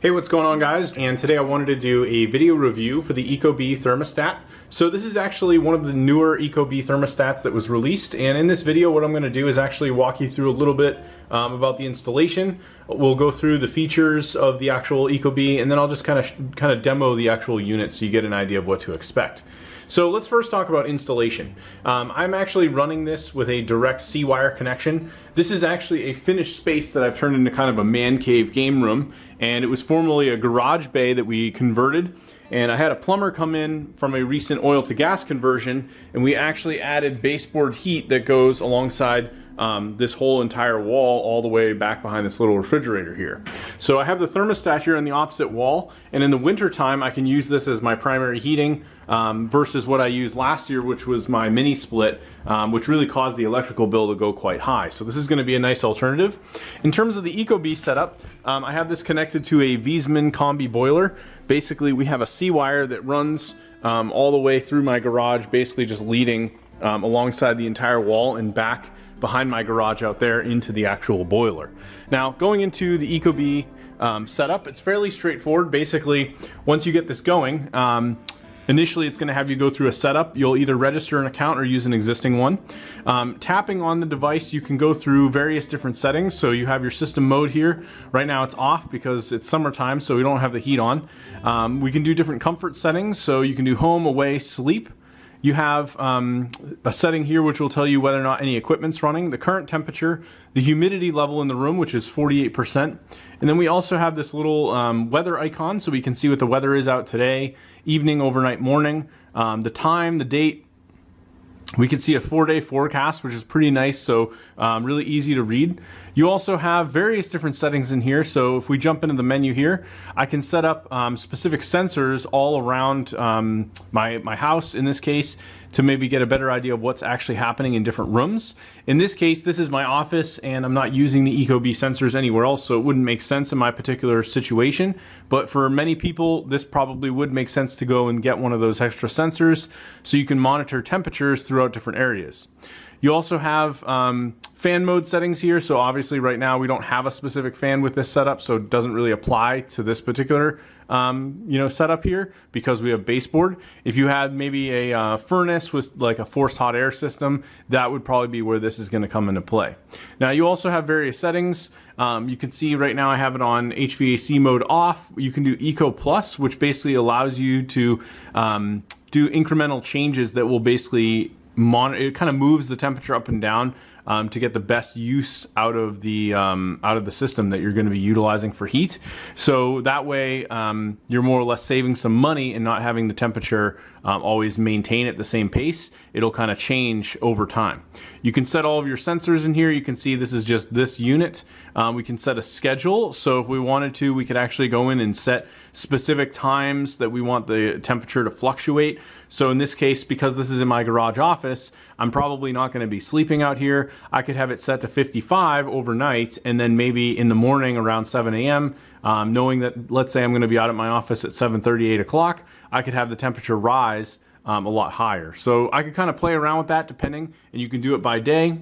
Hey, what's going on, guys? And today I wanted to do a video review for the ecobee thermostat. So this is actually one of the newer ecobee thermostats that was released, and in this video what I'm going to do is actually walk you through a little bit about the installation. We'll go through the features of the actual ecobee, and then I'll just kind of demo the actual unit so you get an idea of what to expect. So let's first talk about installation. I'm actually running this with a direct C-wire connection. This is actually a finished space that I've turned into kind of a man cave game room, and it was formerly a garage bay that we converted, and I had a plumber come in from a recent oil to gas conversion, and we actually added baseboard heat that goes alongside this whole entire wall all the way back behind this little refrigerator here. So I have the thermostat here on the opposite wall, and in the winter time I can use this as my primary heating versus what I used last year, which was my mini split, which really caused the electrical bill to go quite high. So this is going to be a nice alternative. In terms of the ecobee setup, I have this connected to a Wiesmann combi boiler. Basically we have a C-wire that runs all the way through my garage, basically just leading alongside the entire wall and back behind my garage out there into the actual boiler. Now, going into the ecobee setup, it's fairly straightforward. Basically, once you get this going, initially it's going to have you go through a setup. You'll either register an account or use an existing one. Tapping on the device, you can go through various different settings. So you have your system mode here. Right now it's off because it's summertime, so we don't have the heat on. We can do different comfort settings, so you can do home, away, sleep. You have a setting here which will tell you whether or not any equipment's running, the current temperature, the humidity level in the room, which is 48%. And then we also have this little weather icon, so we can see what the weather is out today, evening, overnight, morning, the time, the date. We can see a 4-day forecast, which is pretty nice, so really easy to read. You also have various different settings in here, so if we jump into the menu here, I can set up specific sensors all around my house, in this case, to maybe get a better idea of what's actually happening in different rooms. In this case, this is my office, and I'm not using the ecobee sensors anywhere else, so it wouldn't make sense in my particular situation. But for many people, this probably would make sense to go and get one of those extra sensors so you can monitor temperatures throughout different areas. You also have fan mode settings here, so obviously right now we don't have a specific fan with this setup, so it doesn't really apply to this particular setup here because we have baseboard. If you had maybe a furnace with like a forced hot air system, that would probably be where this is going to come into play. Now you also have various settings. You can see right now I have it on HVAC mode off. You can do Eco Plus, which basically allows you to do incremental changes that will basically monitor. It kind of moves the temperature up and down to get the best use out of the system that you're going to be utilizing for heat. So that way you're more or less saving some money and not having the temperature always maintain at the same pace. It'll kind of change over time. You can set all of your sensors in here. You can see this is just this unit. We can set a schedule, so if we wanted to, we could actually go in and set specific times that we want the temperature to fluctuate. So in this case, because this is in my garage office, I'm probably not going to be sleeping out here. I could have it set to 55 overnight, and then maybe in the morning around 7 a.m., knowing that, let's say I'm going to be out at my office at 7:30, 8 o'clock, I could have the temperature rise a lot higher. So I could kind of play around with that depending, and you can do it by day.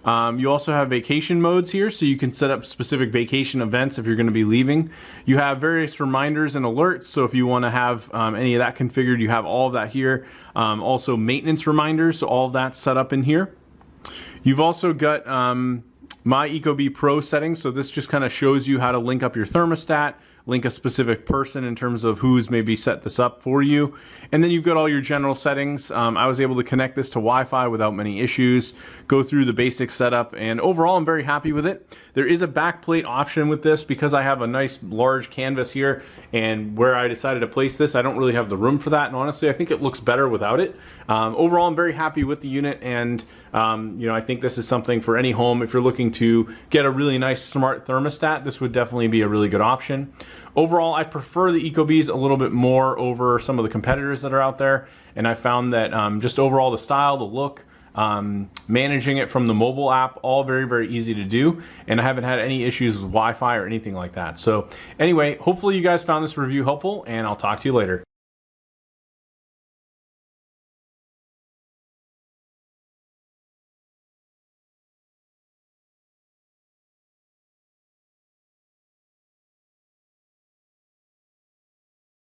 You also have vacation modes here, so you can set up specific vacation events if you're going to be leaving. You have various reminders and alerts, so if you want to have any of that configured, you have all of that here. Also maintenance reminders, so all of that's set up in here. You've also got my ecobee Pro settings, so this just kind of shows you how to link up your thermostat, link a specific person in terms of who's maybe set this up for you. And then you've got all your general settings. I was able to connect this to Wi-Fi without many issues, go through the basic setup, and overall I'm very happy with it. There is a backplate option with this because I have a nice large canvas here, and where I decided to place this, I don't really have the room for that, and honestly I think it looks better without it. Overall I'm very happy with the unit, and I think this is something for any home. If you're looking to get a really nice smart thermostat, this would definitely be a really good option. Overall, I prefer the ecobees a little bit more over some of the competitors that are out there, and I found that just overall the style, the look, managing it from the mobile app, all very, very easy to do, and I haven't had any issues with Wi-Fi or anything like that. So anyway, hopefully you guys found this review helpful, and I'll talk to you later.